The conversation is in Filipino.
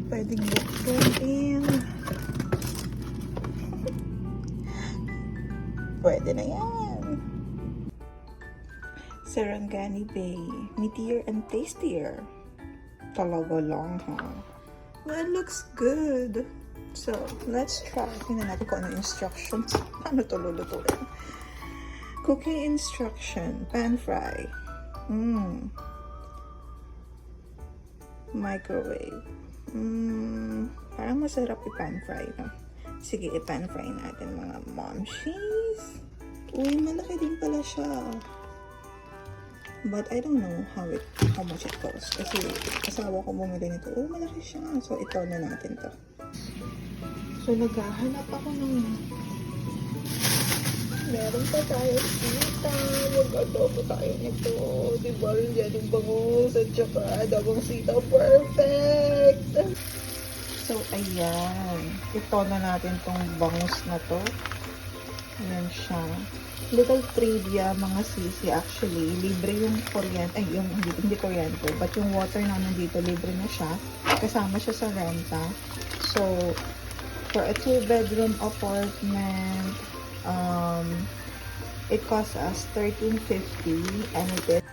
Pwedeng buksuin. Pwede na yan. Sarangani Bay. Meatier and tastier. Talaga lang, ha? Well, it looks good. So, let's try. Tingnan natin kung ano instructions. Paano ito lulutuin? Cooking instruction. Pan fry. Microwave. Parang masarap i-pan fry, no? Sige, i-pan fry natin, mga momshies. Uy, malaki din pala siya. But I don't know how much it costs. Kasi asawa ko bumili nito. Oh, malaki siya. So, ito na natin to. So, naghahanap ako ng meron pa tayo sita. Mag-adobo tayo nito. Diba rin yan yung bangus at saka adobong sita. Perfect! So, ayan. Ito na natin tong bangus na to. Ayan siya. Little trivia, mga sisi. Actually, libre yung kuryente. Ay, yung hindi kuryente. But yung water na nandito, libre na siya. Kasama siya sa renta. So, for a 2-bedroom apartment, it costs us $13.50 and it is